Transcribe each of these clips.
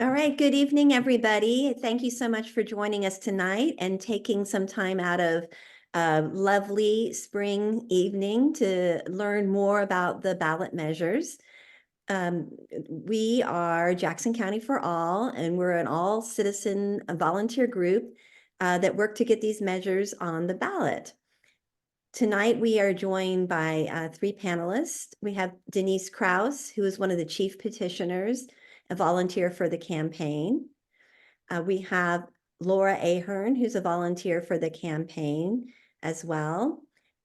All right, good evening, everybody. Thank you so much for joining us tonight and taking some time out of a lovely spring evening to learn more about the ballot measures. Um, we are Jackson County for All, and we're an all-citizen volunteer group that work to get these measures on the ballot. Tonight, we are joined by three panelists. We have Denise Kraus, who is one of the chief petitioners, a volunteer for the campaign. We have Laura Ahern, who's a volunteer for the campaign as well,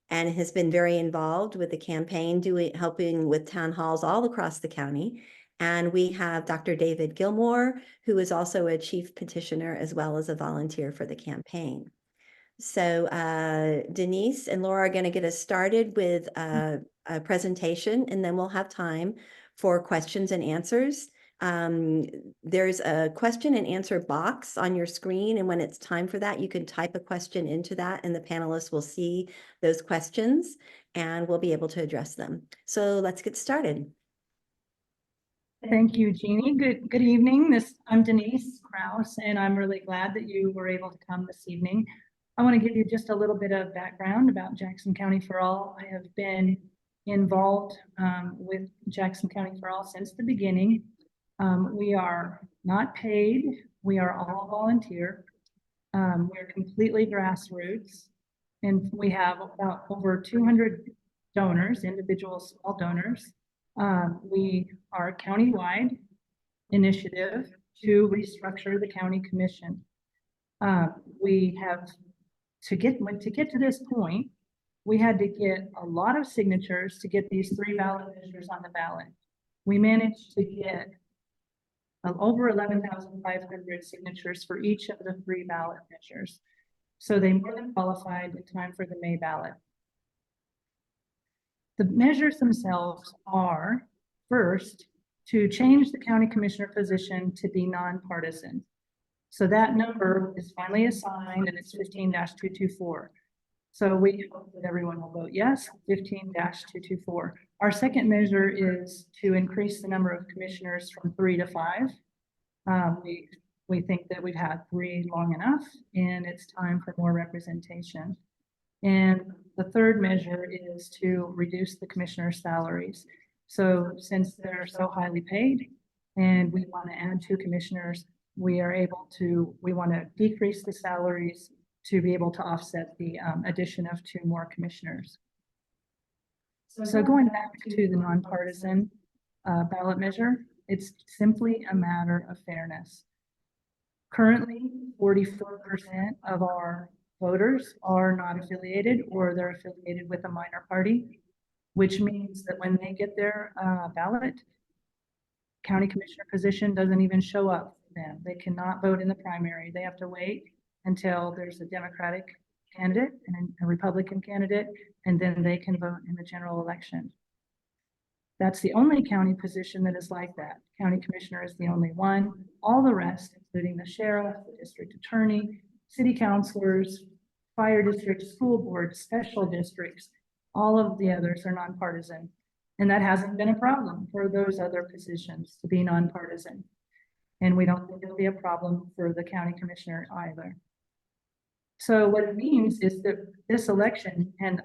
and has been very involved with the campaign, helping with town halls all across the county. And we have Dr. David Gilmore, who is also a chief petitioner as well as a volunteer for the campaign. So Denise and Laura are going to get us started with a presentation, and then we'll have time for questions and answers. There's a question and answer box on your screen, and when it's time for that, you can type a question into that, and the panelists will see those questions, and we'll be able to address them. So let's get started. Thank you, Jeannie. Good evening. I'm Denise Kraus, and I'm really glad that you were able to come this evening. I want to give you just a little bit of background about Jackson County for All. I have been involved with Jackson County for All since the beginning. We are not paid. We are all volunteer. We're completely grassroots, and we have about over 200 donors, individual small donors. We are a countywide initiative to restructure the county commission. We have to get to this point, we had to get a lot of signatures to get these three ballot measures on the ballot. We managed to get over 11,500 signatures for each of the three ballot measures. So they more than qualified in time for the May ballot. The measures themselves are, first, to change the county commissioner position to be nonpartisan. So that number is finally assigned, and it's 15-224. So we hope that everyone will vote yes, 15-224. Our second measure is to increase the number of commissioners from 3 to 5. We think that we've had 3 long enough, and it's time for more representation. And the third measure is to reduce the commissioner's salaries. So since they're so highly paid and we want to add 2 commissioners, we want to decrease the salaries to be able to offset the addition of 2 more commissioners. So going back to the nonpartisan ballot measure, it's simply a matter of fairness. Currently, 44% of our voters are not affiliated, or they're affiliated with a minor party, which means that when they get their ballot, county commissioner position doesn't even show up for them. They cannot vote in the primary. They have to wait until there's a Democratic candidate and a Republican candidate, and then they can vote in the general election. That's the only county position that is like that. County commissioner is the only one. All the rest, including the sheriff, the district attorney, city councilors, fire districts, school boards, special districts, all of the others are nonpartisan. And that hasn't been a problem for those other positions to be nonpartisan. And we don't think it'll be a problem for the county commissioner either. So what it means is that this election and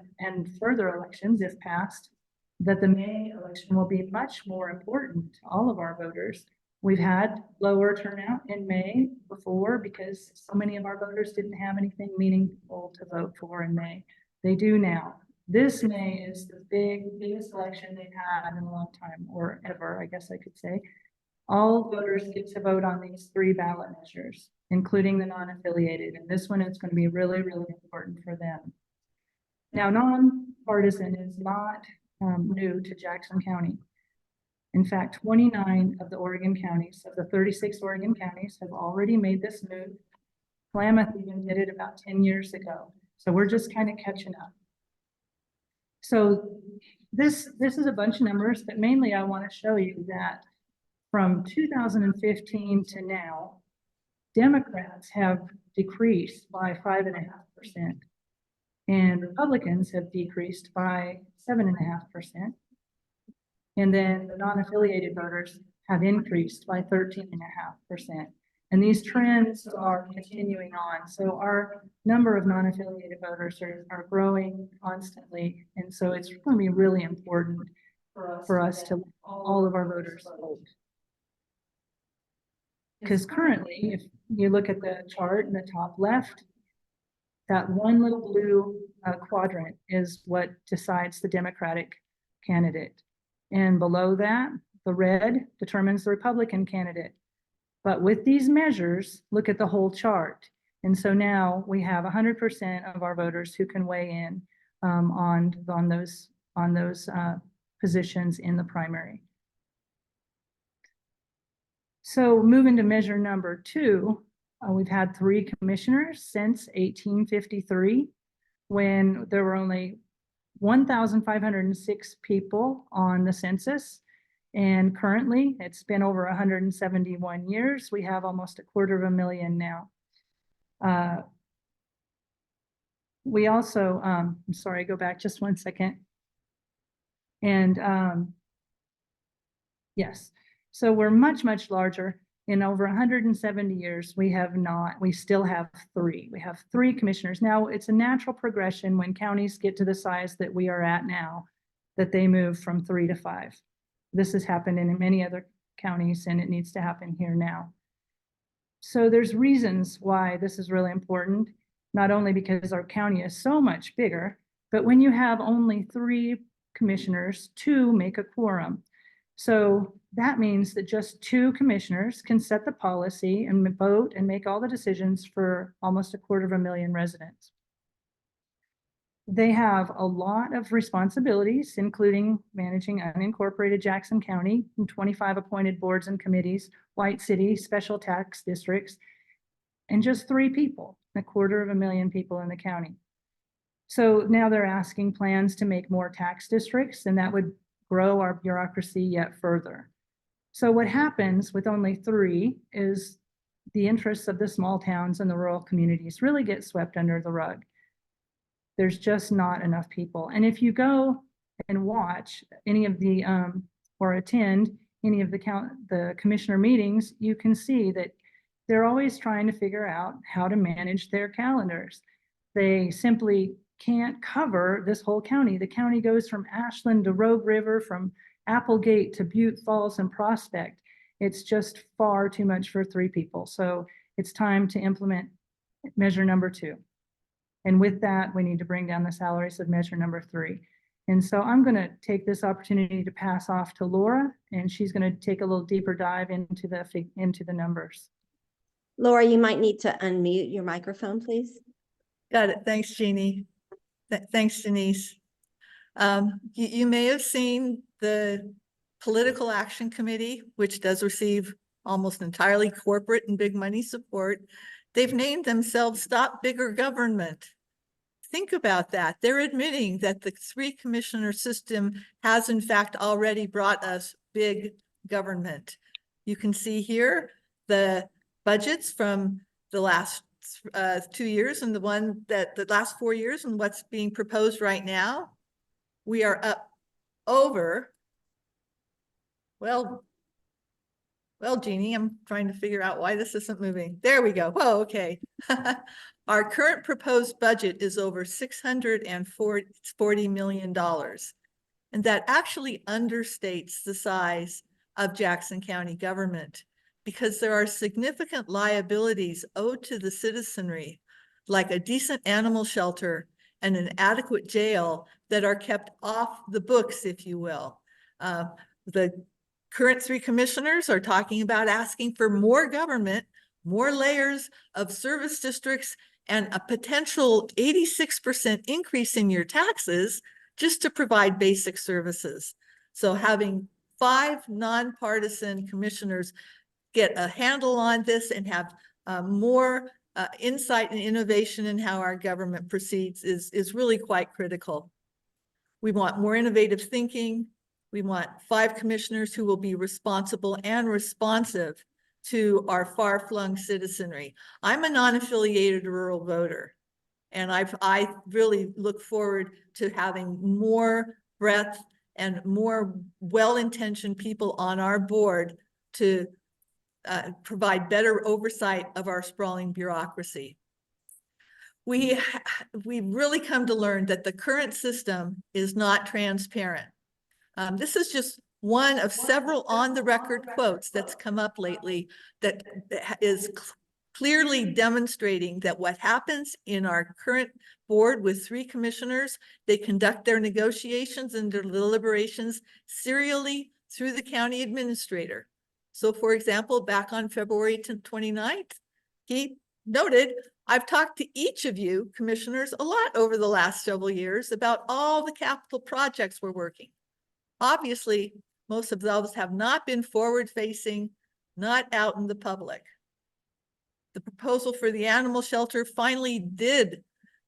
further elections, if passed, that the May election will be much more important to all of our voters. We've had lower turnout in May before because so many of our voters didn't have anything meaningful to vote for in May. They do now. This May is the biggest election they've had in a long time, or ever, I guess I could say. All voters get to vote on these 3 ballot measures, including the non-affiliated. And this one is going to be really, really important for them. Now, nonpartisan is not new to Jackson County. In fact, 29 of the Oregon counties, of the 36 Oregon counties, have already made this move. Klamath even did it about 10 years ago. So we're just kind of catching up. So this is a bunch of numbers, but mainly I want to show you that from 2015 to now, Democrats have decreased by 5.5%, and Republicans have decreased by 7.5%. And then the non-affiliated voters have increased by 13.5%. And these trends are continuing on. So our number of non-affiliated voters are growing constantly. And so it's going to be really important for us to let all of our voters vote. Because currently, if you look at the chart in the top left, that one little blue quadrant is what decides the Democratic candidate. And below that, the red determines the Republican candidate. But with these measures, look at the whole chart. And so now we have 100% of our voters who can weigh in on those positions in the primary. So moving to measure number 2, we've had 3 commissioners since 1853, when there were only 1,506 people on the census. And currently, it's been over 171 years. We have almost 250,000 now. We also, I'm sorry, go back just one second. And yes, so we're much, much larger. In over 170 years, we still have 3. We have 3 commissioners. Now, it's a natural progression when counties get to the size that we are at now, that they move from 3 to 5. This has happened in many other counties, and it needs to happen here now. So there's reasons why this is really important, not only because our county is so much bigger, but when you have only 3 commissioners, 2 make a quorum. So that means that just 2 commissioners can set the policy and vote and make all the decisions for almost 250,000 residents. They have a lot of responsibilities, including managing unincorporated Jackson County and 25 appointed boards and committees, White City, special tax districts, and just 3 people, 250,000 people in the county. So now they're asking plans to make more tax districts, and that would grow our bureaucracy yet further. So what happens with only 3 is the interests of the small towns and the rural communities really get swept under the rug. There's just not enough people. And if you go and watch any of the, or attend any of the commissioner meetings, you can see that they're always trying to figure out how to manage their calendars. They simply can't cover this whole county. The county goes from Ashland to Rogue River, from Applegate to Butte Falls and Prospect. It's just far too much for 3 people. So it's time to implement measure number 2. And with that, we need to bring down the salaries of measure number 3. And so I'm going to take this opportunity to pass off to Laura, and she's going to take a little deeper dive into the numbers. Laura, you might need to unmute your microphone, please. Got it. Thanks, Jeannie. Thanks, Denise. You may have seen the Political Action Committee, which does receive almost entirely corporate and big money support. They've named themselves Stop Bigger Government. Think about that. They're admitting that the 3 commissioner system has in fact already brought us big government. You can see here the budgets from the last 2 years and the last 4 years and what's being proposed right now. We are up over, well, Jeannie, I'm trying to figure out why this isn't moving. There we go. Whoa, okay. Our current proposed budget is over $640 million. And that actually understates the size of Jackson County government, because there are significant liabilities owed to the citizenry, like a decent animal shelter and an adequate jail, that are kept off the books, if you will. The current 3 commissioners are talking about asking for more government, more layers of service districts, and a potential 86% increase in your taxes just to provide basic services. So having 5 nonpartisan commissioners get a handle on this and have more insight and innovation in how our government proceeds is really quite critical. We want more innovative thinking. We want 5 commissioners who will be responsible and responsive to our far-flung citizenry. I'm a non-affiliated rural voter, and I really look forward to having more breadth and more well-intentioned people on our board to provide better oversight of our sprawling bureaucracy. We've really come to learn that the current system is not transparent. This is just one of several on-the-record quotes that's come up lately that is clearly demonstrating that what happens in our current board with 3 commissioners, they conduct their negotiations and their deliberations serially through the county administrator. So for example, back on February 29th, he noted, I've talked to each of you commissioners a lot over the last several years about all the capital projects we're working. Obviously, most of those have not been forward-facing, not out in the public. The proposal for the animal shelter finally did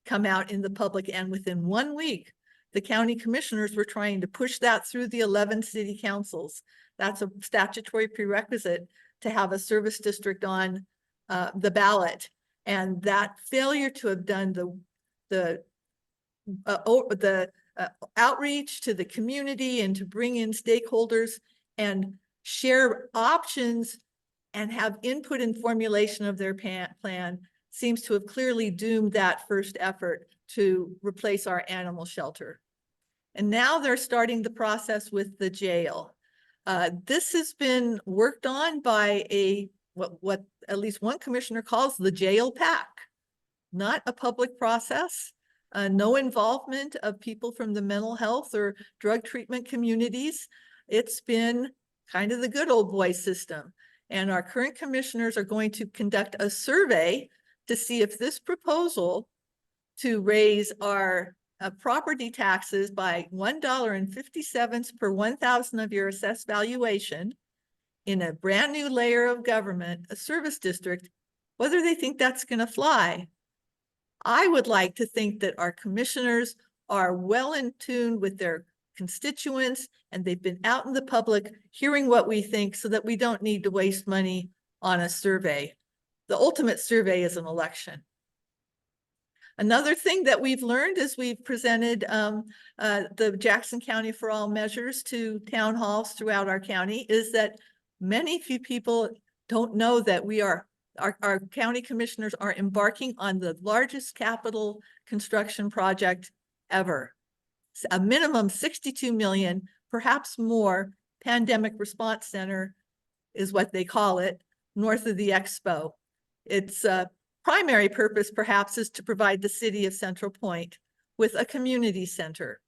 come out in the public, and within 1 week, the county commissioners were trying to push that through the 11 city councils. That's a statutory prerequisite to have a service district on the ballot. And that failure to have done the outreach to the community and to bring in stakeholders and share options and have input in formulation of their plan seems to have clearly doomed that first effort to replace our animal shelter. And now they're starting the process with the jail. This has been worked on by what at least one commissioner calls the jail pack, not a public process, no involvement of people from the mental health or drug treatment communities. It's been kind of the good old boy system. And our current commissioners are going to conduct a survey to see if this proposal to raise our property taxes by $1.50 per 1,000 of your assessed valuation in a brand new layer of government, a service district, whether they think that's going to fly. I would like to think that our commissioners are well in tune with their constituents and they've been out in the public hearing what we think so that we don't need to waste money on a survey. The ultimate survey is an election. Another thing that we've learned as we've presented the Jackson County for All measures to town halls throughout our county is that few people don't know that our county commissioners are embarking on the largest capital construction project ever. A minimum 62 million, perhaps more, pandemic response center is what they call it, north of the Expo. Its primary purpose perhaps is to provide the city of Central Point with a community center.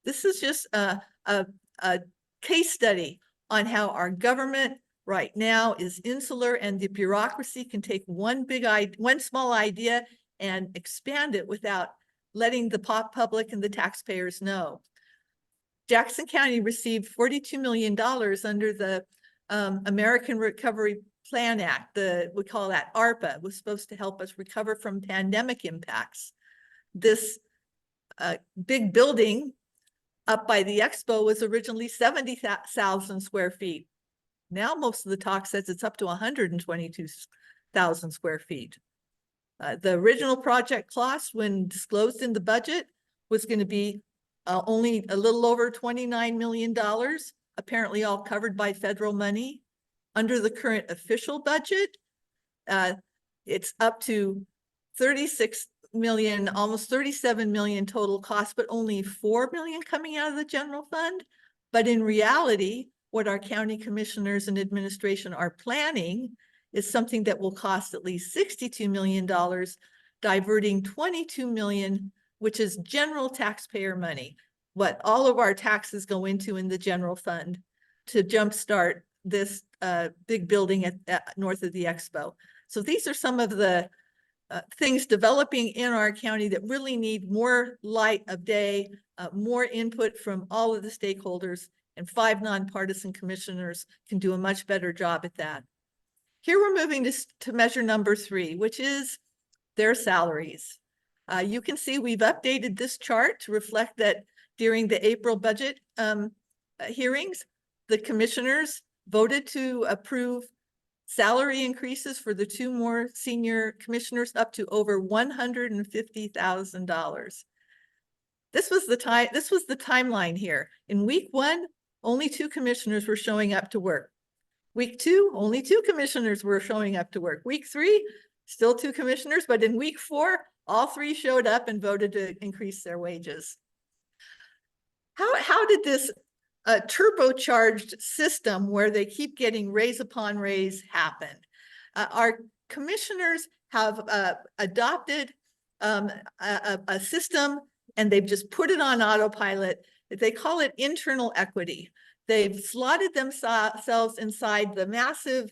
This is just a case study on how our government right now is insular and the bureaucracy can take one small idea and expand it without letting the public and the taxpayers know. Jackson County received $42 million under the American Recovery Plan Act. We call that ARPA. It was supposed to help us recover from pandemic impacts. This big building up by the Expo was originally 70,000 square feet. Now most of the talk says it's up to 122,000 square feet. The original project cost, when disclosed in the budget, was going to be only a little over $29 million, apparently all covered by federal money. Under the current official budget, it's up to 36 million, almost 37 million total cost, but only 4 million coming out of the general fund. But in reality, what our county commissioners and administration are planning is something that will cost at least $62 million, diverting 22 million, which is general taxpayer money, what all of our taxes go into in the general fund, to jumpstart this big building at north of the Expo. So these are some of the things developing in our county that really need more light of day, more input from all of the stakeholders, and 5 nonpartisan commissioners can do a much better job at that. Here we're moving to measure number 3, which is their salaries. You can see we've updated this chart to reflect that during the April budget hearings, the commissioners voted to approve salary increases for the 2 more senior commissioners up to over $150,000. This was the timeline here. In week 1, only 2 commissioners were showing up to work. Week 2, only 2 commissioners were showing up to work. Week 3, still 2 commissioners, but in week 4, all 3 showed up and voted to increase their wages. How did this turbocharged system where they keep getting raise upon raise happen? Our commissioners have adopted a system, and they've just put it on autopilot. They call it internal equity. They've slotted themselves inside the massive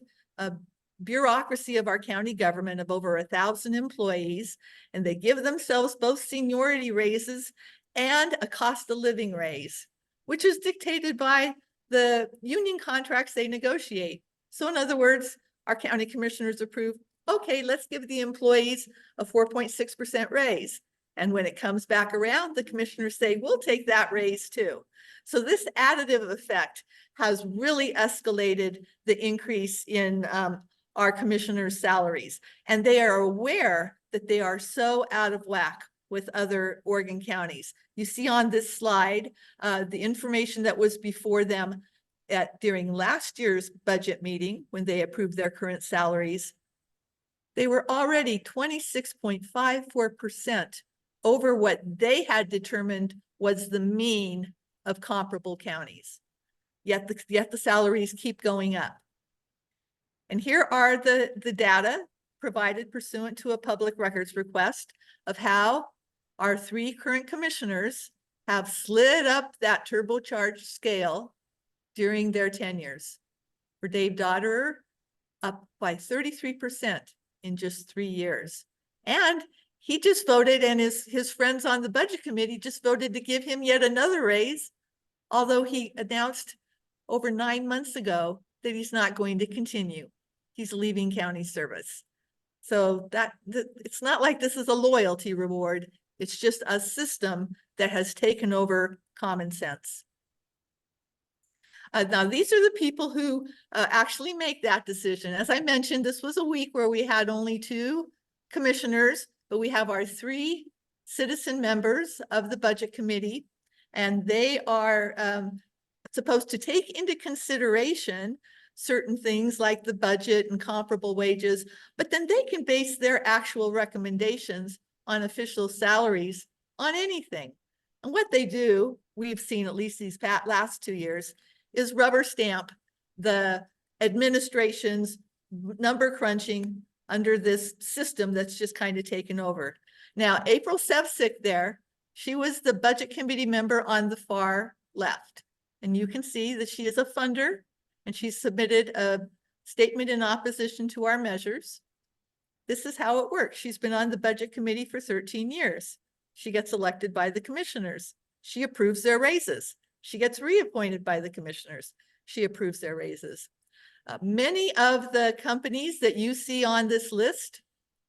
bureaucracy of our county government of over 1,000 employees, and they give themselves both seniority raises and a cost of living raise, which is dictated by the union contracts they negotiate. So in other words, our county commissioners approve, okay, let's give the employees a 4.6% raise. And when it comes back around, the commissioners say, we'll take that raise too. So this additive effect has really escalated the increase in our commissioners' salaries. And they are aware that they are so out of whack with other Oregon counties. You see on this slide, the information that was before them during last year's budget meeting when they approved their current salaries. They were already 26.54% over what they had determined was the mean of comparable counties. Yet the salaries keep going up. And here are the data provided pursuant to a public records request of how our 3 current commissioners have slid up that turbocharged scale during their tenures. For Dave Dodderer, up by 33% in just 3 years. And he just voted, and his friends on the budget committee just voted to give him yet another raise, although he announced over 9 months ago that he's not going to continue. He's leaving county service. So it's not like this is a loyalty reward. It's just a system that has taken over common sense. Now, these are the people who actually make that decision. As I mentioned, this was a week where we had only 2 commissioners, but we have our 3 citizen members of the budget committee, and they are supposed to take into consideration certain things like the budget and comparable wages, but then they can base their actual recommendations on official salaries on anything. And what they do, we've seen at least these last 2 years, is rubber stamp the administration's number crunching under this system that's just kind of taken over. Now, April Sevcik there, she was the budget committee member on the far left. And you can see that she is a funder, and she submitted a statement in opposition to our measures. This is how it works. She's been on the budget committee for 13 years. She gets elected by the commissioners. She approves their raises. She gets reappointed by the commissioners. She approves their raises. Many of the companies that you see on this list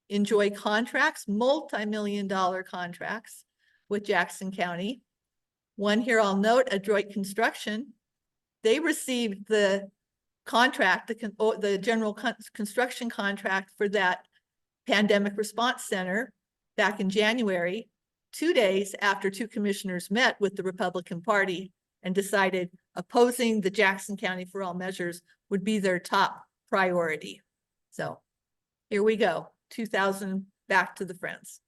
enjoy contracts, multi-million-dollar contracts with Jackson County. One here I'll note, Adroit Construction. They received the contract, the general construction contract for that pandemic response center back in January, 2 days after 2 commissioners met with the Republican Party and decided opposing the Jackson County for All measures would be their top priority. So here we go, 2000 back to the friends.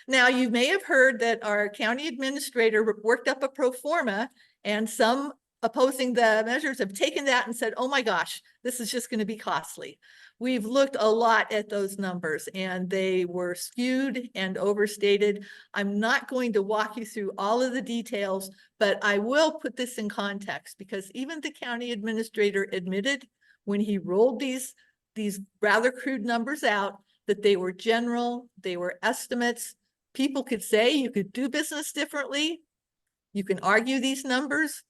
Now, you may have heard that our county administrator worked up a pro forma, and some opposing the measures have taken that and said, oh my gosh, this is just going to be costly. We've looked a lot at those numbers, and they were skewed and overstated. I'm not going to walk you through all of the details, but I will put this in context, because even the county administrator admitted when he rolled these rather crude numbers out that they were general, they were estimates. People could say you could do business differently. You can argue these numbers.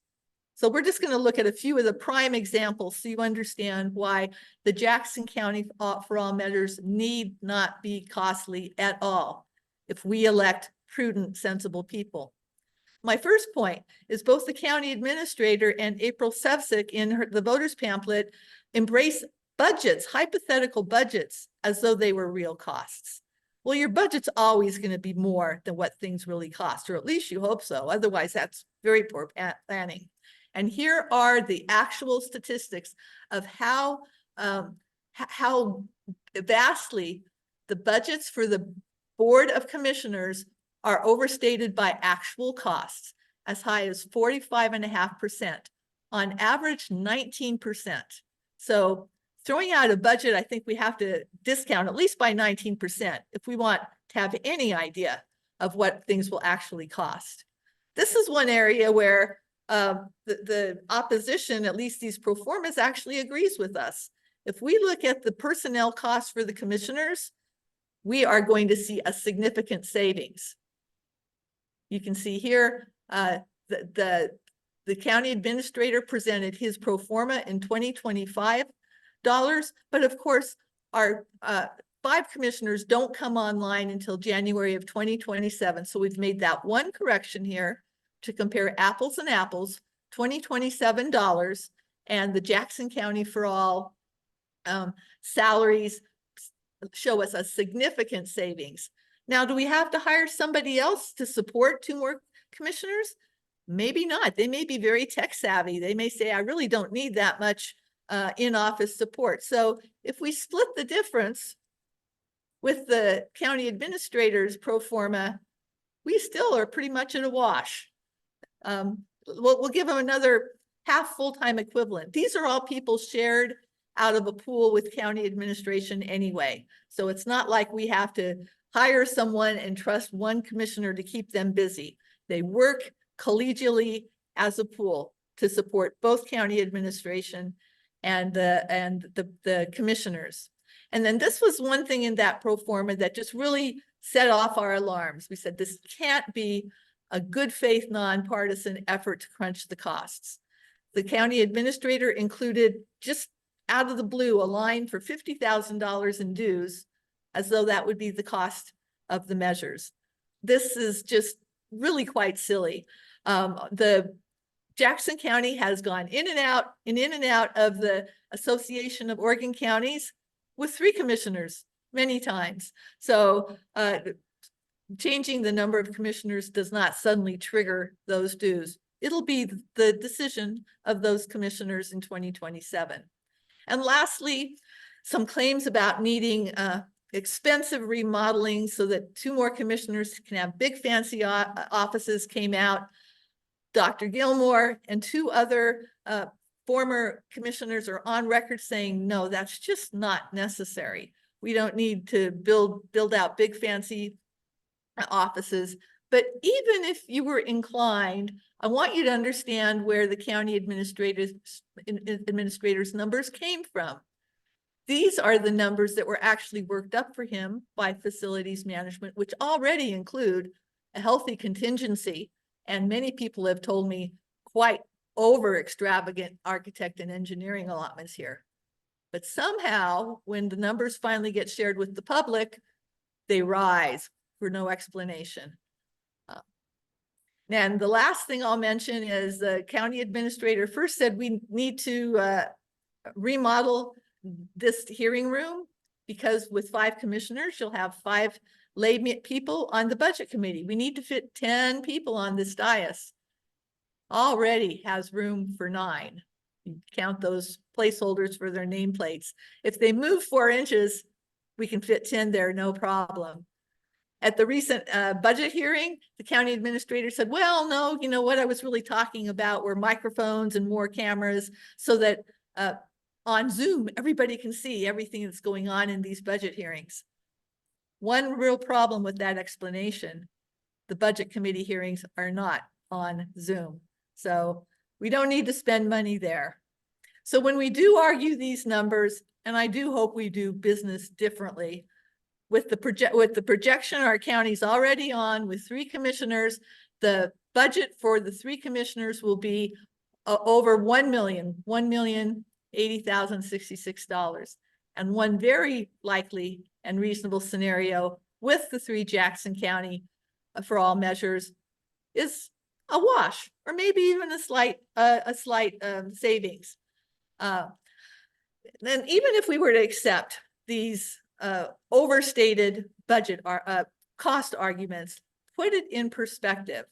So we're just going to look at a few of the prime examples so you understand why the Jackson County for All measures need not be costly at all if we elect prudent, sensible people. My first point is both the county administrator and April Sevcik in the voters pamphlet embrace budgets, hypothetical budgets, as though they were real costs. Well, your budget's always going to be more than what things really cost, or at least you hope so. Otherwise, that's very poor planning. And here are the actual statistics of how vastly the budgets for the Board of Commissioners are overstated by actual costs, as high as 45.5%, on average 19%. So throwing out a budget, I think we have to discount at least by 19% if we want to have any idea of what things will actually cost. This is one area where the opposition, at least these pro formas, actually agrees with us. If we look at the personnel costs for the commissioners, we are going to see a significant savings. You can see here, the county administrator presented his pro forma in 2025 dollars, but of course, our 5 commissioners don't come online until January of 2027. So we've made that one correction here to compare apples and apples, $2027, and the Jackson County for All salaries show us a significant savings. Now, do we have to hire somebody else to support 2 more commissioners? Maybe not. They may be very tech savvy. They may say, I really don't need that much in-office support. So if we split the difference with the county administrator's pro forma, we still are pretty much in a wash. We'll give them another half full-time equivalent. These are all people shared out of a pool with county administration anyway. So it's not like we have to hire someone and trust one commissioner to keep them busy. They work collegially as a pool to support both county administration and the commissioners. And then this was one thing in that pro forma that just really set off our alarms. We said, this can't be a good faith, nonpartisan effort to crunch the costs. The county administrator included, just out of the blue, a line for $50,000 in dues, as though that would be the cost of the measures. This is just really quite silly. The Jackson County has gone in and out of the Association of Oregon Counties with 3 commissioners many times. So changing the number of commissioners does not suddenly trigger those dues. It'll be the decision of those commissioners in 2027. And lastly, some claims about needing expensive remodeling so that 2 more commissioners can have big fancy offices came out. Dr. Gilmore and 2 other former commissioners are on record saying, no, that's just not necessary. We don't need to build out big fancy offices. But even if you were inclined, I want you to understand where the county administrators numbers came from. These are the numbers that were actually worked up for him by facilities management, which already include a healthy contingency. And many people have told me quite over extravagant architect and engineering allotments here. But somehow, when the numbers finally get shared with the public, they rise for no explanation. And the last thing I'll mention is the county administrator first said we need to remodel this hearing room because with 5 commissioners, you'll have 5 lay people on the budget committee. We need to fit 10 people on this dais. Already has room for 9. You count those placeholders for their nameplates. If they move 4 inches, we can fit 10 there, no problem. At the recent budget hearing, the county administrator said, well, no, you know what I was really talking about were microphones and more cameras so that on Zoom, everybody can see everything that's going on in these budget hearings. One real problem with that explanation, the budget committee hearings are not on Zoom. So we don't need to spend money there. So when we do argue these numbers, and I do hope we do business differently, with the projection our county's already on with 3 commissioners, the budget for the 3 commissioners will be over $1,080,066. And one very likely and reasonable scenario with the 3 Jackson County for all measures is a wash, or maybe even a slight savings. Then even if we were to accept these overstated budget cost arguments, put it in perspective.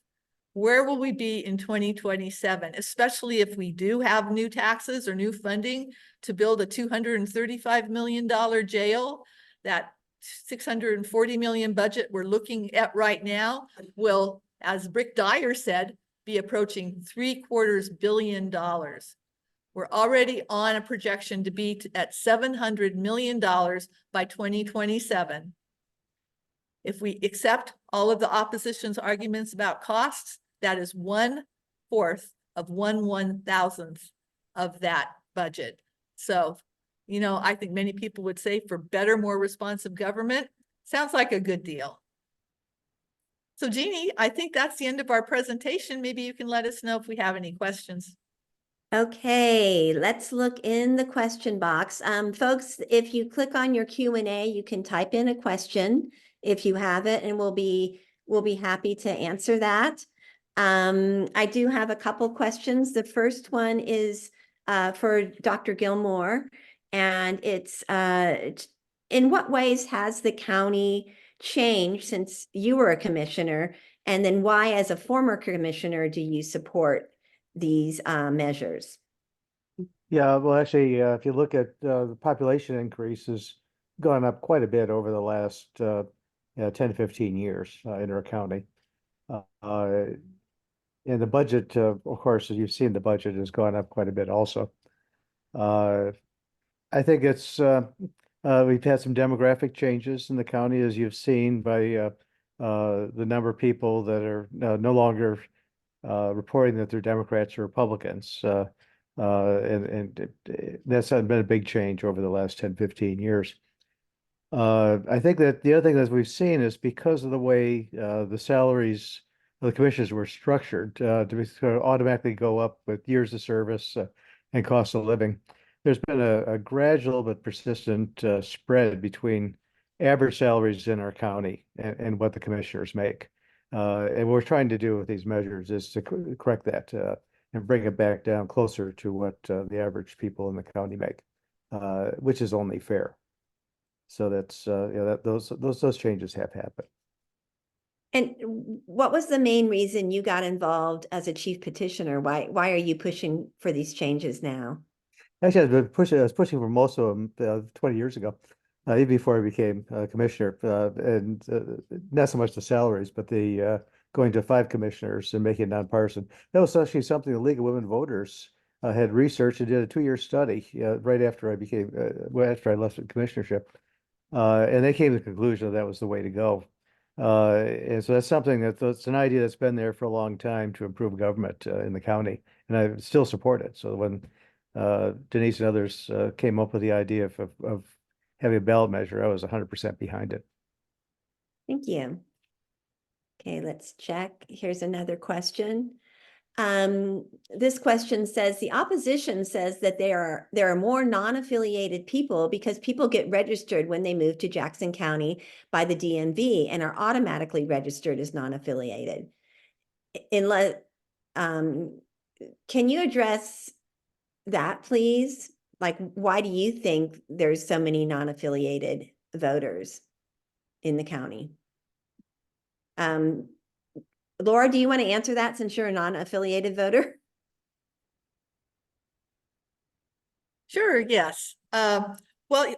where will we be in 2027, especially if we do have new taxes or new funding to build a $235 million jail? That $640 million budget we're looking at right now will, as Brick Dyer said, be approaching $750 million. We're already on a projection to be at $700 million by 2027. If we accept all of the opposition's arguments about costs, that is 1/4 of 1/1000th of that budget. So, you know, I think many people would say for better, more responsive government, sounds like a good deal. So Jeannie, I think that's the end of our presentation. Maybe you can let us know if we have any questions. Okay, let's look in the question box. Folks, if you click on your Q&A, you can type in a question if you have it, and we'll be happy to answer that. I do have a couple questions. The first one is for Dr. Gilmore, and it's in what ways has the county changed since you were a commissioner? And then why, as a former commissioner, do you support these measures? Yeah, well, actually, if you look at the population increase has gone up quite a bit over the last 10 to 15 years in our county. And the budget, of course, as you've seen, the budget has gone up quite a bit also. I think it's we've had some demographic changes in the county, as you've seen by the number of people that are no longer reporting that they're Democrats or Republicans. And that's been a big change over the last 10, 15 years. I think that the other thing that we've seen is because of the way the salaries of the commissioners were structured to automatically go up with years of service and cost of living. There's been a gradual but persistent spread between average salaries in our county and what the commissioners make. And what we're trying to do with these measures is to correct that and bring it back down closer to what the average people in the county make, which is only fair. So that's those changes have happened. And what was the main reason you got involved as a chief petitioner? Why are you pushing for these changes now? Actually, I was pushing for most of them 20 years ago, even before I became commissioner, and not so much the salaries, but the going to 5 commissioners and making it nonpartisan. That was actually something the League of Women Voters had researched and did a 2-year study right after I became after I left the commissionership, and they came to the conclusion that was the way to go. And so that's something that's an idea that's been there for a long time to improve government in the county, and I still support it. So when Denise and others came up with the idea of having a ballot measure, I was 100% behind it. Thank you. Okay, let's check. Here's another question. This question says, the opposition says that there are more non-affiliated people because people get registered when they move to Jackson County by the DMV and are automatically registered as non-affiliated. Can you address that, please? Like, why do you think there's so many non-affiliated voters in the county? Laura, do you want to answer that since you're a non-affiliated voter? Sure, yes. Well,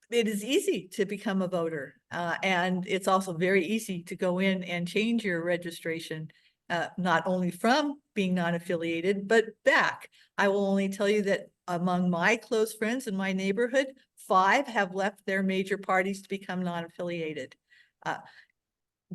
it is easy to become a voter, and it's also very easy to go in and change your registration, not only from being non-affiliated, but back. I will only tell you that among my close friends in my neighborhood, 5 have left their major parties to become non-affiliated.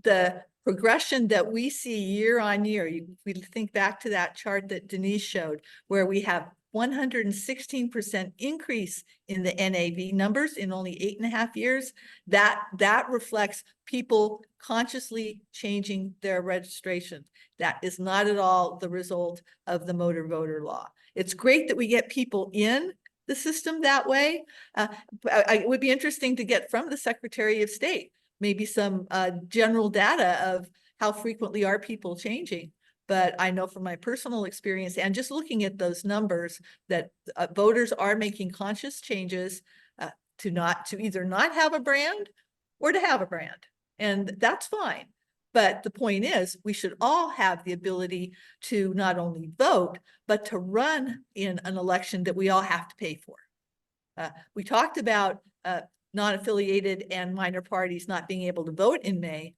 The progression that we see year on year, we think back to that chart that Denise showed, where we have 116% increase in the NAV numbers in only 8.5 years. That reflects people consciously changing their registration. That is not at all the result of the motor voter law. It's great that we get people in the system that way. It would be interesting to get from the Secretary of State maybe some general data of how frequently are people changing. But I know from my personal experience and just looking at those numbers that voters are making conscious changes to either not have a brand or to have a brand. And that's fine. But the point is, we should all have the ability to not only vote, but to run in an election that we all have to pay for. We talked about non-affiliated and minor parties not being able to vote in May.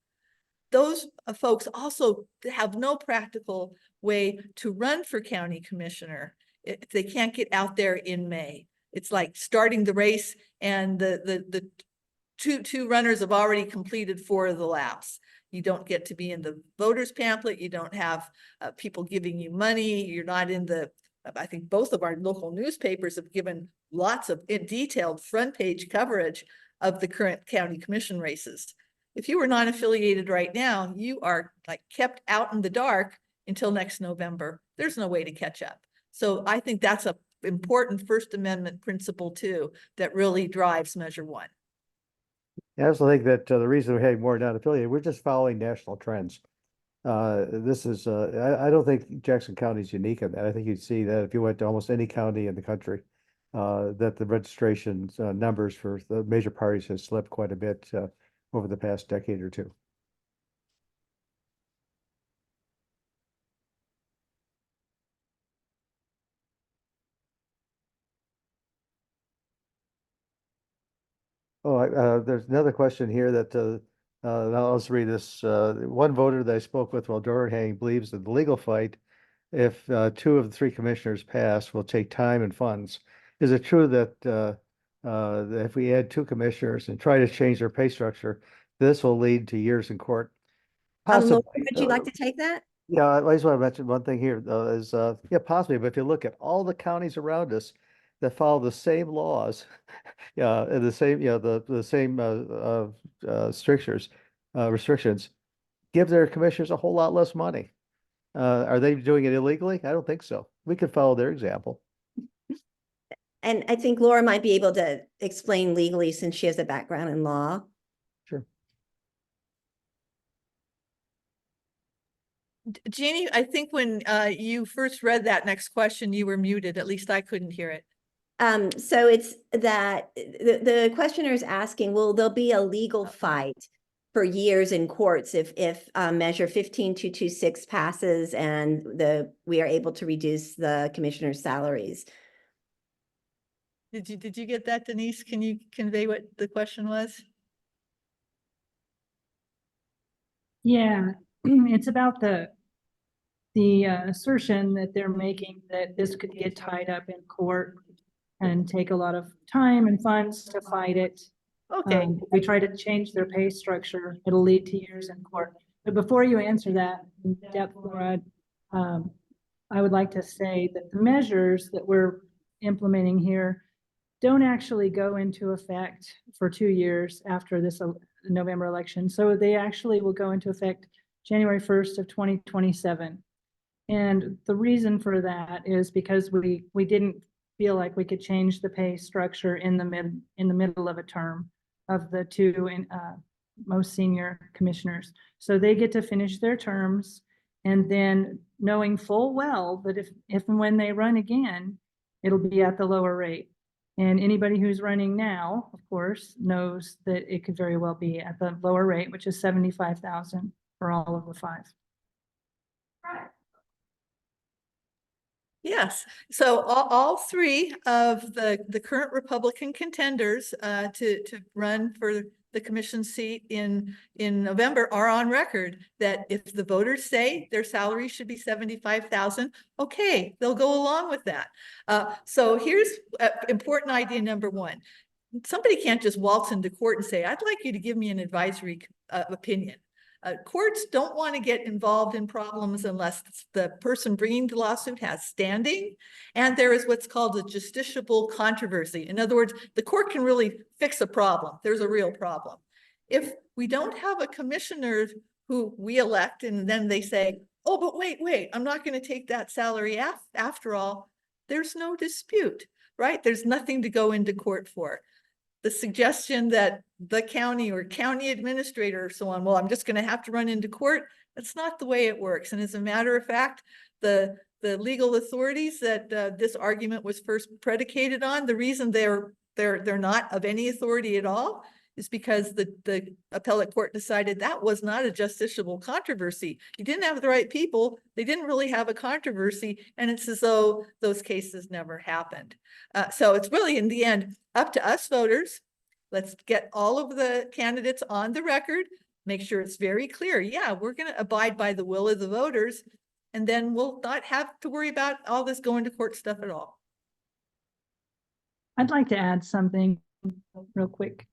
Those folks also have no practical way to run for county commissioner if they can't get out there in May. It's like starting the race and the two runners have already completed 4 of the laps. You don't get to be in the voters pamphlet. You don't have people giving you money. You're not in the, I think both of our local newspapers have given lots of detailed front page coverage of the current county commission races. If you were non-affiliated right now, you are like kept out in the dark until next November. There's no way to catch up. So I think that's an important First Amendment principle too, that really drives Measure 1. I also think that the reason we're having more non-affiliated, we're just following national trends. This is, I don't think Jackson County is unique in that. I think you'd see that if you went to almost any county in the country, that the registration numbers for the major parties has slipped quite a bit over the past decade or two. Oh, there's another question here that, now let's read this. One voter that I spoke with while door hanging believes that the legal fight, if 2 of the 3 commissioners pass, will take time and funds. Is it true that if we add 2 commissioners and try to change their pay structure, this will lead to years in court? Laura, Possibly. would you like to take that? Yeah, I just want to mention one thing here, is, yeah, possibly, but if you look at all the counties around us that follow the same laws, yeah, and the same, the same restrictions, give their commissioners a whole lot less money. Are they doing it illegally? I don't think so. We could follow their example. And I think Laura might be able to explain legally since she has a background in law. Sure. Jeannie, I think when you first read that next question, you were muted. At least I couldn't hear it. So it's that the questioner is asking, will there be a legal fight for years in courts if Measure 15226 passes and we are able to reduce the commissioner's salaries? Did you get that, Denise? Can you convey what the question was? Yeah, it's about the assertion that they're making that this could get tied up in court and take a lot of time and funds to fight it. Okay. If we try to change their pay structure, it'll lead to years in court. But before you answer that in depth, Laura, I would like to say that the measures that we're implementing here don't actually go into effect for 2 years after this November election. So they actually will go into effect January 1st of 2027. And the reason for that is because we didn't feel like we could change the pay structure in the middle of a term of the 2 most senior commissioners. So they get to finish their terms, and then knowing full well that if and when they run again, it'll be at the lower rate. And anybody who's running now, of course, knows that it could very well be at the lower rate, which is $75,000 for all of the 5. Yes, so all 3 of the current Republican contenders to run for the commission seat in November are on record that if the voters say their salary should be $75,000, okay, they'll go along with that. So here's important idea number 1. Somebody can't just waltz into court and say, I'd like you to give me an advisory opinion. Courts don't want to get involved in problems unless the person bringing the lawsuit has standing and there is what's called a justiciable controversy. In other words, the court can really fix a problem. There's a real problem. If we don't have a commissioner who we elect and then they say, oh, but wait, I'm not going to take that salary after all, there's no dispute, right? There's nothing to go into court for. The suggestion that the county or county administrator or so on, well, I'm just going to have to run into court. That's not the way it works. And as a matter of fact, the legal authorities that this argument was first predicated on, the reason they're not of any authority at all is because the appellate court decided that was not a justiciable controversy. You didn't have the right people. They didn't really have a controversy. And it's as though those cases never happened. So it's really, in the end, up to us voters. Let's get all of the candidates on the record, make sure it's very clear. Yeah, we're going to abide by the will of the voters. And then we'll not have to worry about all this going to court stuff at all. I'd like to add something real quick.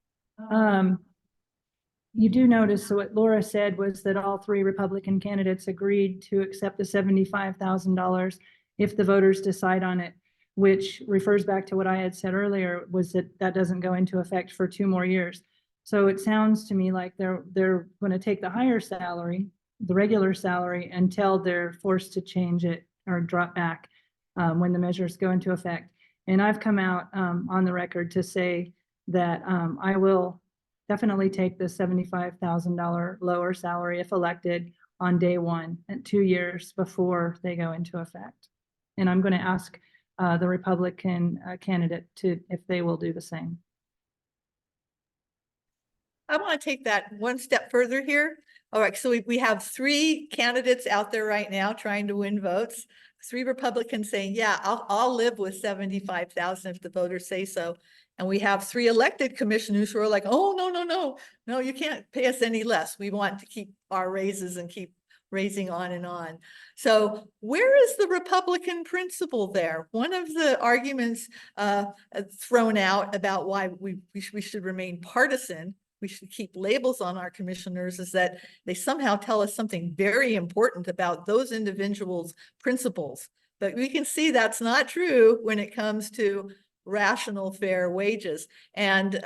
You do notice what Laura said was that all three Republican candidates agreed to accept the $75,000 if the voters decide on it, which refers back to what I had said earlier, was that doesn't go into effect for 2 more years. So it sounds to me like they're going to take the higher salary, the regular salary, until they're forced to change it or drop back when the measures go into effect. And I've come out on the record to say that I will definitely take the $75,000 lower salary if elected on day 1 and 2 years before they go into effect. And I'm going to ask the Republican candidate if they will do the same. I want to take that one step further here. All right, so we have 3 candidates out there right now trying to win votes. 3 Republicans saying, yeah, I'll live with 75,000 if the voters say so. And we have 3 elected commissioners who are like, oh, no, you can't pay us any less. We want to keep our raises and keep raising on and on. So where is the Republican principle there? One of the arguments thrown out about why we should remain partisan, we should keep labels on our commissioners, is that they somehow tell us something very important about those individuals' principles. But we can see that's not true when it comes to rational, fair wages. And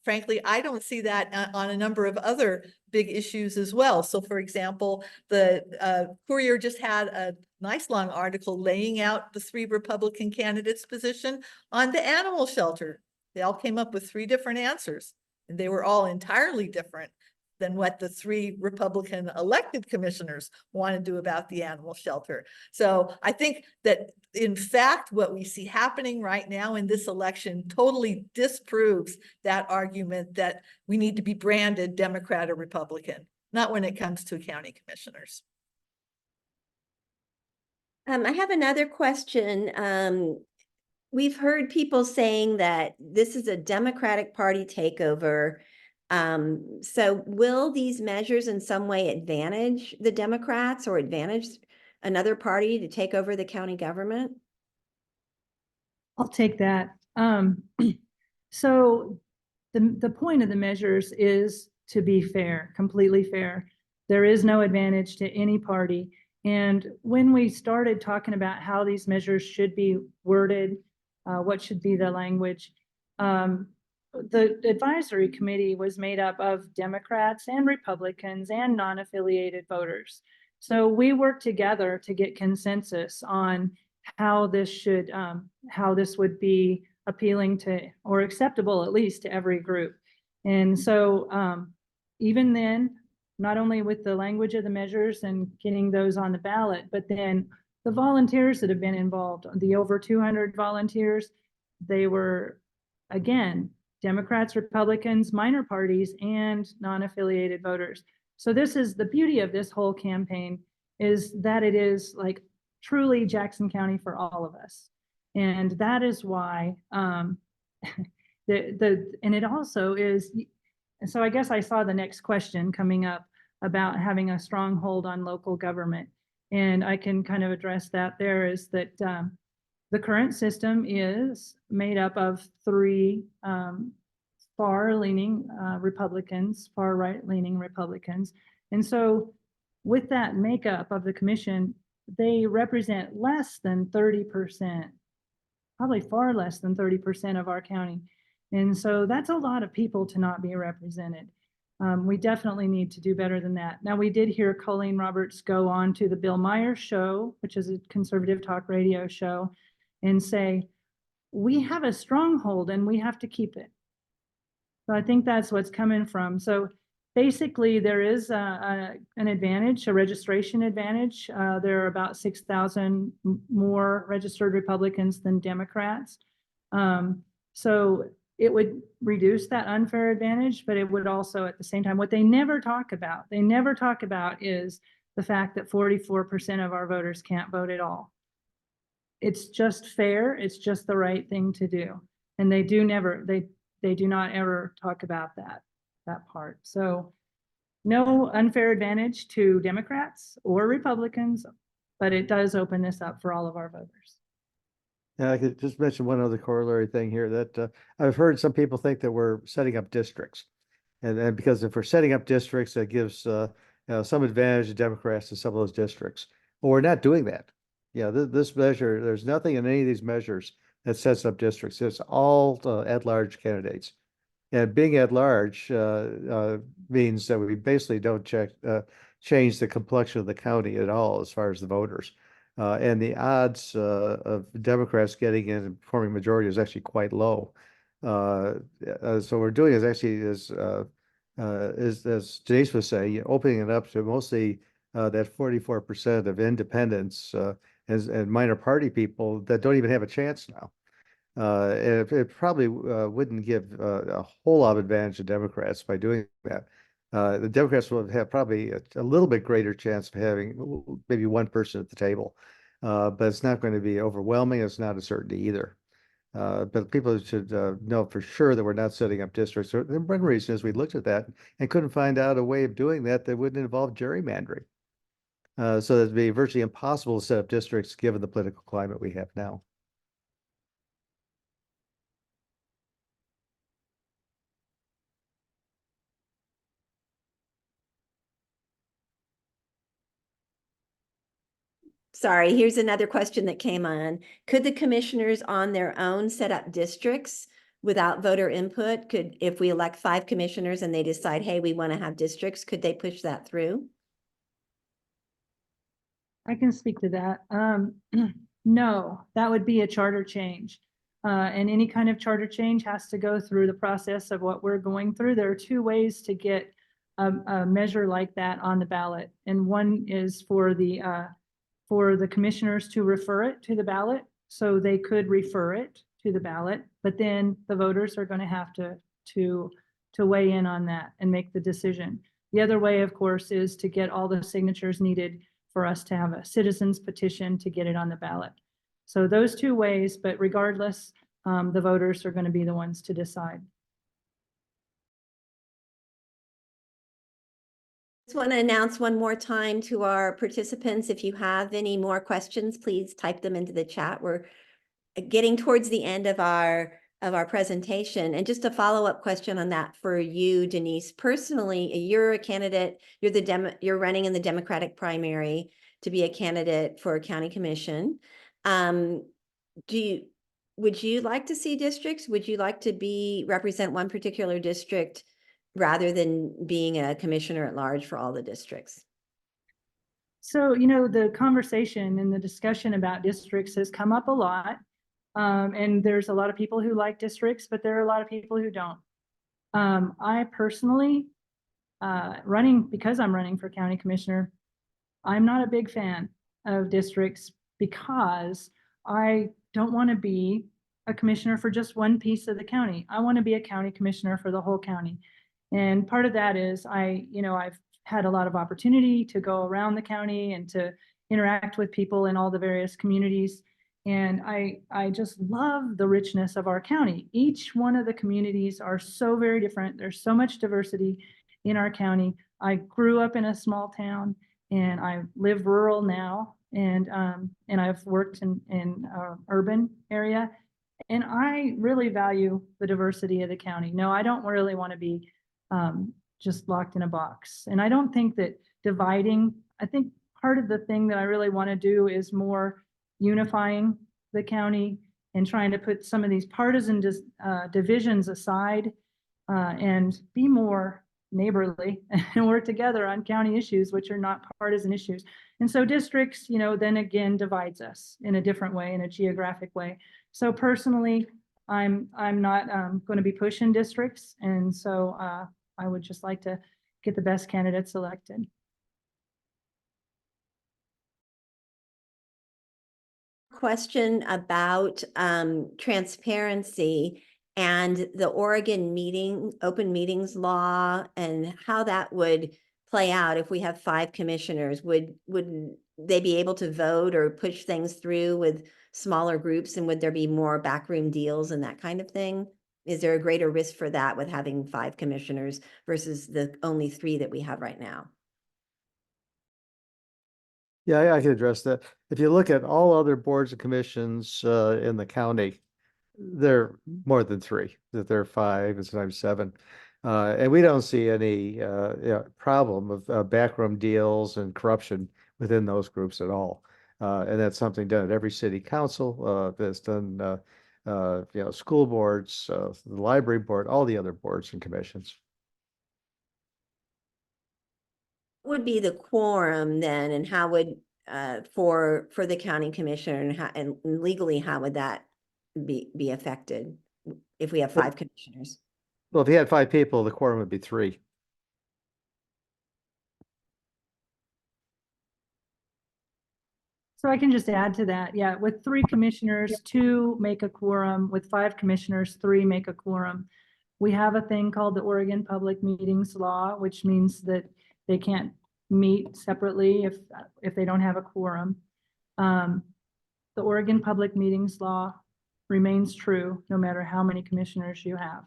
frankly, I don't see that on a number of other big issues as well. So for example, the Courier just had a nice long article laying out the 3 Republican candidates' position on the animal shelter. They all came up with 3 different answers, and they were all entirely different than what the 3 Republican elected commissioners want to do about the animal shelter. So I think that, in fact, what we see happening right now in this election totally disproves that argument that we need to be branded Democrat or Republican, not when it comes to county commissioners. I have another question. We've heard people saying that this is a Democratic Party takeover. So will these measures in some way advantage the Democrats or advantage another party to take over the county government? I'll take that. So the point of the measures is to be fair, completely fair. There is no advantage to any party. And when we started talking about how these measures should be worded, what should be the language, the advisory committee was made up of Democrats and Republicans and non-affiliated voters. So we worked together to get consensus on how this should, how this would be appealing to, or acceptable at least, to every group. And so even then, not only with the language of the measures and getting those on the ballot, but then the volunteers that have been involved, the over 200 volunteers, they were, again, Democrats, Republicans, minor parties, and non-affiliated voters. So this is the beauty of this whole campaign, is that it is like truly Jackson County for all of us. And that is why and it also is, so I guess I saw the next question coming up about having a stronghold on local government. And I can kind of address that there, is that the current system is made up of 3 far-leaning Republicans, far right-leaning Republicans. And so with that makeup of the commission, they represent less than 30%, probably far less than 30% of our county. And so that's a lot of people to not be represented. We definitely need to do better than that. Now, we did hear Colleen Roberts go on to the Bill Myers show, which is a conservative talk radio show, and say, we have a stronghold and we have to keep it. So I think that's what's coming from. So basically, there is an advantage, a registration advantage. There are about 6,000 more registered Republicans than Democrats. So it would reduce that unfair advantage, but it would also at the same time, what they never talk about is the fact that 44% of our voters can't vote at all. It's just fair. It's just the right thing to do. And they do not ever talk about that part. So no unfair advantage to Democrats or Republicans, but it does open this up for all of our voters. Yeah, I could just mention one other corollary thing here that I've heard some people think that we're setting up districts. And because if we're setting up districts, that gives some advantage to Democrats in some of those districts. Well, we're not doing that. Yeah, this measure, there's nothing in any of these measures that sets up districts. It's all at-large candidates. And being at large means that we basically don't change the complexion of the county at all as far as the voters. And the odds of Democrats getting in and forming majority is actually quite low. So what we're doing is actually as Denise was saying, opening it up to mostly that 44% of independents and minor party people that don't even have a chance now. It probably wouldn't give a whole lot of advantage to Democrats by doing that. The Democrats will have probably a little bit greater chance of having maybe one person at the table, but it's not going to be overwhelming. It's not a certainty either. But people should know for sure that we're not setting up districts. The one reason is we looked at that and couldn't find out a way of doing that that wouldn't involve gerrymandering. So it'd be virtually impossible to set up districts given the political climate we have now. Sorry, here's another question that came on. Could the commissioners on their own set up districts without voter input? If we elect 5 commissioners and they decide, hey, we want to have districts, could they push that through? I can speak to that. No, that would be a charter change. And any kind of charter change has to go through the process of what we're going through. There are 2 ways to get a measure like that on the ballot. And one is for the commissioners to refer it to the ballot. So they could refer it to the ballot, but then the voters are going to have to weigh in on that and make the decision. The other way, of course, is to get all the signatures needed for us to have a citizens petition to get it on the ballot. So those 2 ways, but regardless, the voters are going to be the ones to decide. Just want to announce one more time to our participants, if you have any more questions, please type them into the chat. We're getting towards the end of our presentation. And just a follow-up question on that for you, Denise. Personally, you're a candidate, you're running in the Democratic primary to be a candidate for a county commission. Would you like to see districts? Would you like to represent one particular district rather than being a commissioner at large for all the districts? So, the conversation and the discussion about districts has come up a lot. And there's a lot of people who like districts, but there are a lot of people who don't. I personally, because I'm running for county commissioner, I'm not a big fan of districts because I don't want to be a commissioner for just one piece of the county. I want to be a county commissioner for the whole county. And part of that is I've had a lot of opportunity to go around the county and to interact with people in all the various communities. And I just love the richness of our county. Each one of the communities are so very different. There's so much diversity in our county. I grew up in a small town and I live rural now. And I've worked in urban area. And I really value the diversity of the county. No, I don't really want to be just locked in a box. And I don't think that dividing, I think part of the thing that I really want to do is more unifying the county and trying to put some of these partisan divisions aside and be more neighborly and work together on county issues, which are not partisan issues. And so districts, then again, divides us in a different way, in a geographic way. So personally, I'm not going to be pushing districts. And so I would just like to get the best candidates elected. Question about transparency. and the Oregon open meetings law, and how that would play out if we have 5 commissioners? Would they be able to vote or push things through with smaller groups, and would there be more backroom deals and that kind of thing? Is there a greater risk for that with having 5 commissioners versus the only 3 that we have right now? Yeah, I can address that. If you look at all other boards and commissions in the county, they're more than 3, that they're 5 and sometimes 7. And we don't see any problem of backroom deals and corruption within those groups at all. And that's something done at every city council, that's done, school boards, the library board, all the other boards and commissions. Would be the quorum then, and how would for the county commissioner, and how, and legally, how would that be affected if we have 5 commissioners? Well, if you had 5 people, the quorum would be 3. So I can just add to that. Yeah, with 3 commissioners, 2 make a quorum. With 5 commissioners, 3 make a quorum. We have a thing called the Oregon Public Meetings Law, which means that they can't meet separately if they don't have a quorum. The Oregon Public Meetings Law remains true no matter how many commissioners you have.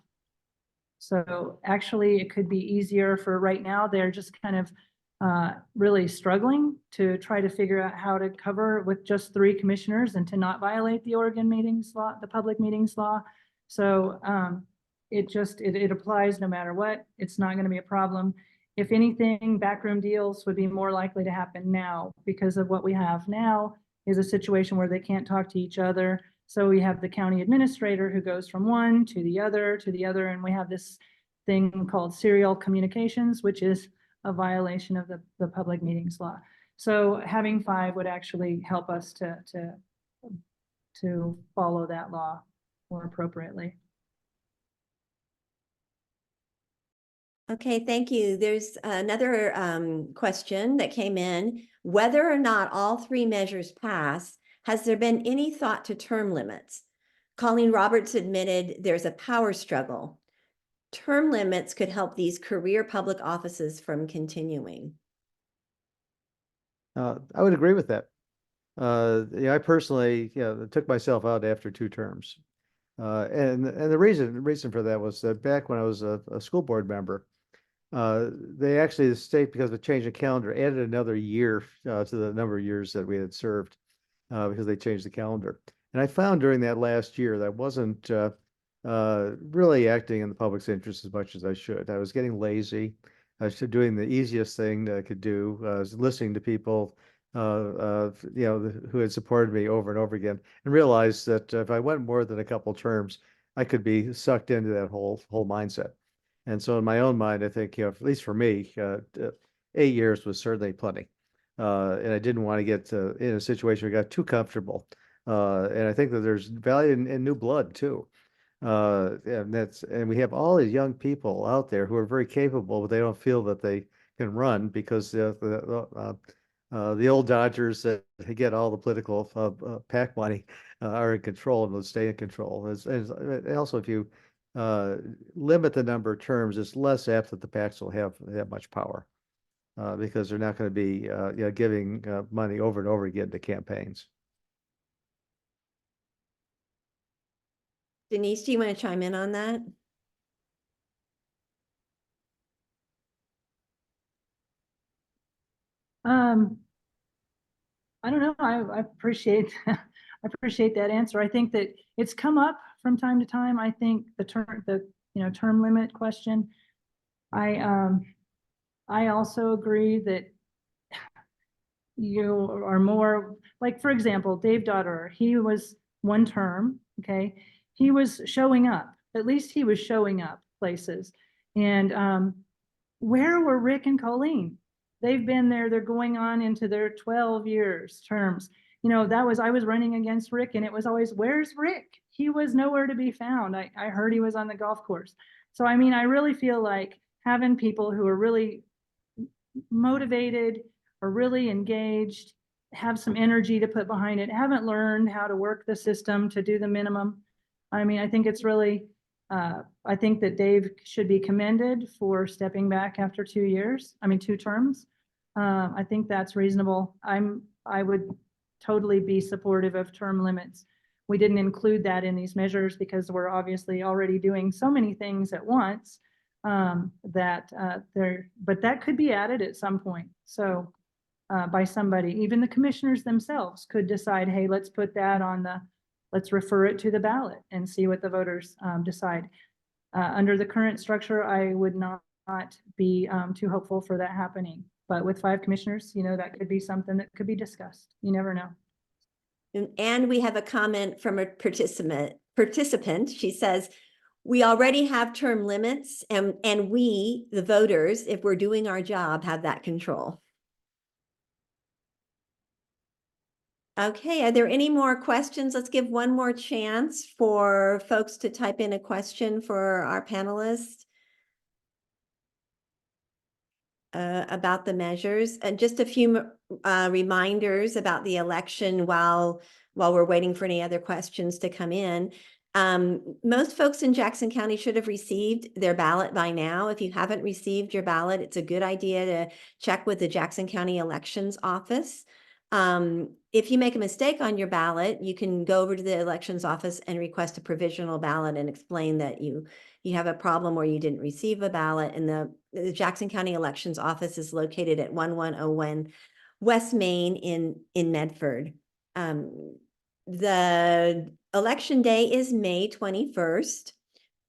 So actually, it could be easier for right now. They're just kind of really struggling to try to figure out how to cover with just 3 commissioners and to not violate the Oregon meetings law, the public meetings law. So it applies no matter what. It's not going to be a problem. If anything, backroom deals would be more likely to happen now, because of what we have now is a situation where they can't talk to each other. So we have the county administrator who goes from one to the other, and we have this thing called serial communications, which is a violation of the public meetings law. So having 5 would actually help us to follow that law more appropriately. Okay, thank you. There's another question that came in. Whether or not all 3 measures pass, has there been any thought to term limits? Colleen Roberts admitted there's a power struggle. Term limits could help these career public offices from continuing. I would agree with that. I personally, took myself out after 2 terms. And the reason for that was that back when I was a school board member, the state, because of a change in calendar, added another year to the number of years that we had served, because they changed the calendar. And I found during that last year that I wasn't really acting in the public's interest as much as I should. I was getting lazy. I was doing the easiest thing that I could do. I was listening to people, who had supported me over and over again, and realized that if I went more than a couple terms, I could be sucked into that whole mindset. And so in my own mind, I think, at least for me, 8 years was certainly plenty. And I didn't want to get in a situation where I got too comfortable. And I think that there's value in new blood too. And we have all these young people out there who are very capable, but they don't feel that they can run because the old Dodgers that get all the political PAC money are in control and will stay in control. And also, if you limit the number of terms, it's less apt that the PACs will have much power, because they're not going to be giving money over and over again to campaigns. Denise, do you want to chime in on that? I don't know. I appreciate I appreciate that answer. I think that it's come up from time to time. I think the term limit question. I also agree that you are more like, for example, Dave Dotterer, he was 1 term, okay? He was showing up. At least he was showing up places. And where were Rick and Colleen? They've been there. They're going on into their 12 years terms. I was running against Rick, and it was always, where's Rick? He was nowhere to be found. I heard he was on the golf course. So, I mean, I really feel like having people who are really motivated, are really engaged, have some energy to put behind it, haven't learned how to work the system to do the minimum. I mean, I think it's really I think that Dave should be commended for stepping back after 2 years, 2 terms. I think that's reasonable. I would totally be supportive of term limits. We didn't include that in these measures because we're obviously already doing so many things at once but that could be added at some point. So by somebody, even the commissioners themselves could decide, hey, let's put that let's refer it to the ballot and see what the voters decide. Under the current structure, I would not be too hopeful for that happening. But with 5 commissioners, that could be something that could be discussed. You never know. And we have a comment from a participant. She says, we already have term limits and we, the voters, if we're doing our job, have that control. Okay, are there any more questions? Let's give one more chance for folks to type in a question for our panelists about the measures. And just a few reminders about the election while we're waiting for any other questions to come in. Most folks in Jackson County should have received their ballot by now. If you haven't received your ballot, it's a good idea to check with the Jackson County Elections Office. If you make a mistake on your ballot, you can go over to the elections office and request a provisional ballot and explain that you have a problem or you didn't receive a ballot. And the Jackson County Elections Office is located at 1101 West Main in Medford. The election day is May 21st.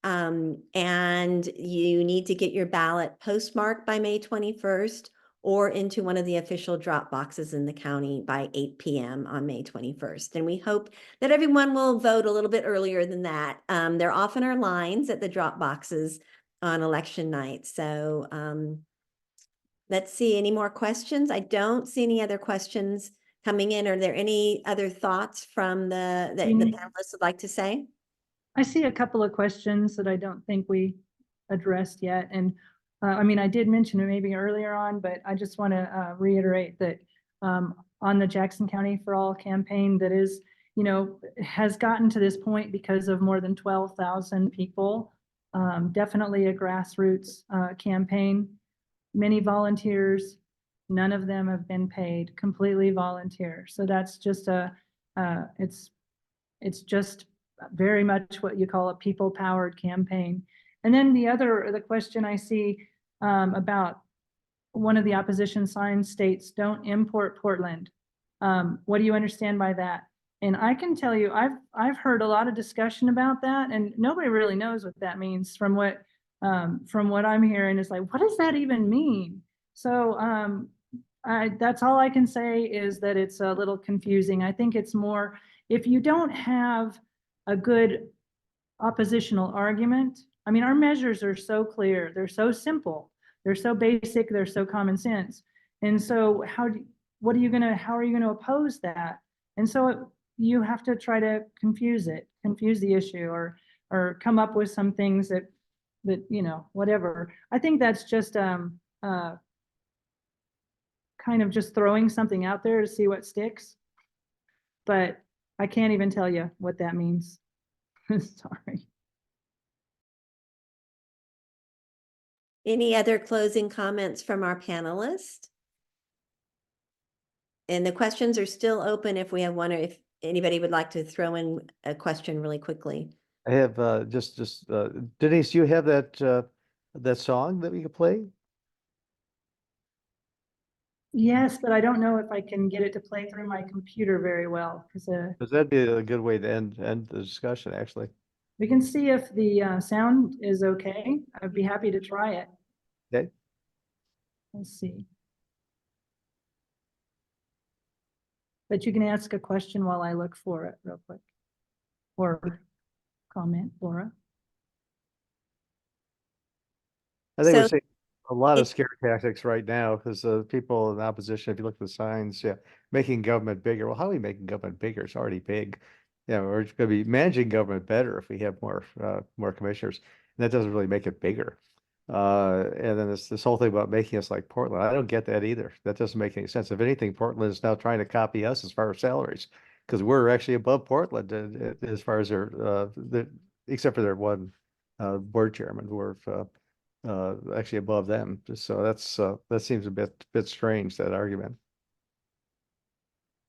And you need to get your ballot postmarked by May 21st or into one of the official drop boxes in the county by 8 p.m. on May 21st. And we hope that everyone will vote a little bit earlier than that. There often are lines at the drop boxes on election night. So let's see, any more questions? I don't see any other questions coming in. Are there any other thoughts from the panelists would like to say? I see a couple of questions that I don't think we addressed yet. And I did mention it maybe earlier on, but I just want to reiterate that on the Jackson County for All campaign that is, has gotten to this point because of more than 12,000 people. Definitely a grassroots campaign. Many volunteers, none of them have been paid, completely volunteer. So that's just it's just very much what you call a people-powered campaign. And then the question I see about one of the opposition signs states, don't import Portland. What do you understand by that? And I can tell you, I've heard a lot of discussion about that, and nobody really knows what that means from what I'm hearing. Is like, what does that even mean? So that's all I can say is that it's a little confusing. I think it's more, if you don't have a good oppositional argument. Our measures are so clear, they're so simple, they're so basic, they're so common sense. And so how are you gonna oppose that? And so you have to try to confuse the issue or come up with some things that whatever. I think that's just kind of just throwing something out there to see what sticks. But I can't even tell you what that means. Sorry. Any other closing comments from our panelists? And the questions are still open if we have one, or if anybody would like to throw in a question really quickly. I have Denise, do you have that song that we could play? Yes, but I don't know if I can get it to play through my computer very well Because that'd be a good way to end the discussion, actually. we can see if the sound is okay. I'd be happy to try it. Okay. Let's see. But you can ask a question while I look for it real quick. Or comment, Laura. I think we're So seeing a lot of scare tactics right now because people in opposition, if you look at the signs, making government bigger. Well, how are we making government bigger? It's already big. We're going to be managing government better if we have more commissioners. And that doesn't really make it bigger. And then this whole thing about making us like Portland, I don't get that either. That doesn't make any sense. If anything, Portland is now trying to copy us as far as salaries because we're actually above Portland as far as except for their one board chairman. We're actually above them. So that seems a bit strange, that argument.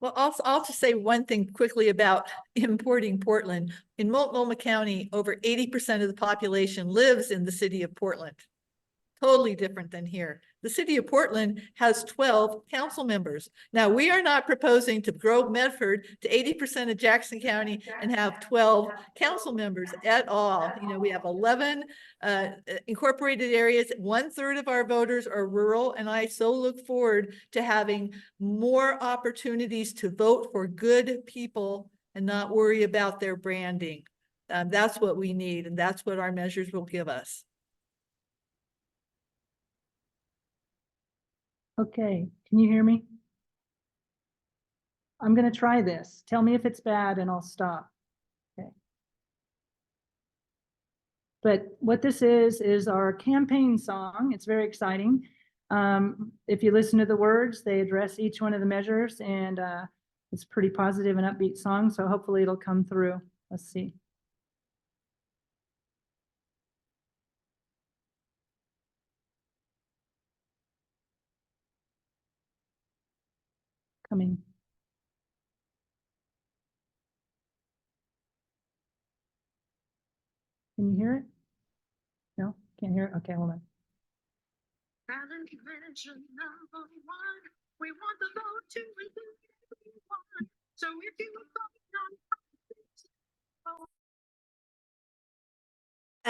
Well, also, I'll just say one thing quickly about importing Portland. In Multnomah County, over 80% of the population lives in the city of Portland. Totally different than here. The city of Portland has 12 council members. Now, we are not proposing to grow Medford to 80% of Jackson County and have 12 council members at all. You know, we have 11 incorporated areas. 1/3 of our voters are rural, and I so look forward to having more opportunities to vote for good people and not worry about their branding. That's what we need, and that's what our measures will give us. Okay, can you hear me? I'm gonna try this. Tell me if it's bad and I'll stop. Okay. But what this is our campaign song. It's very exciting. If you listen to the words, they address each one of the measures, and it's a pretty positive and upbeat song. So hopefully it'll come through. Let's see. Coming. Can you hear it? No, can't hear it. Okay, hold on. Ballot measure number 1. We want the vote to include everyone. So if you vote on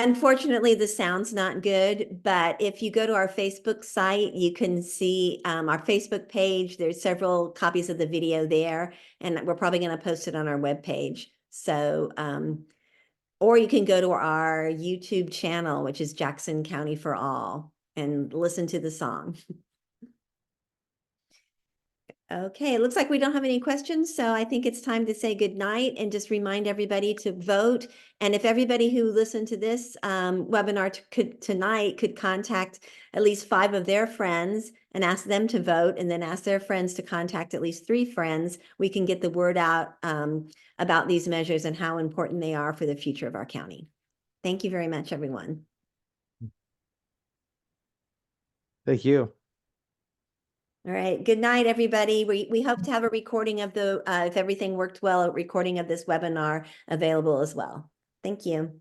Unfortunately, the sound's not good, but if you go to our Facebook site, you can see our Facebook page. There's several copies of the video there, and we're probably going to post it on our webpage. So, or you can go to our YouTube channel, which is Jackson County for All, and listen to the song. Okay, it looks like we don't have any questions, so I think it's time to say good night and just remind everybody to vote. And if everybody who listened to this webinar tonight could contact at least 5 of their friends and ask them to vote, and then ask their friends to contact at least 3 friends, we can get the word out about these measures and how important they are for the future of our county. Thank you very much, everyone. Thank you. All right. Good night, everybody. We hope to have a recording of the, if everything worked well, a recording of this webinar available as well. Thank you.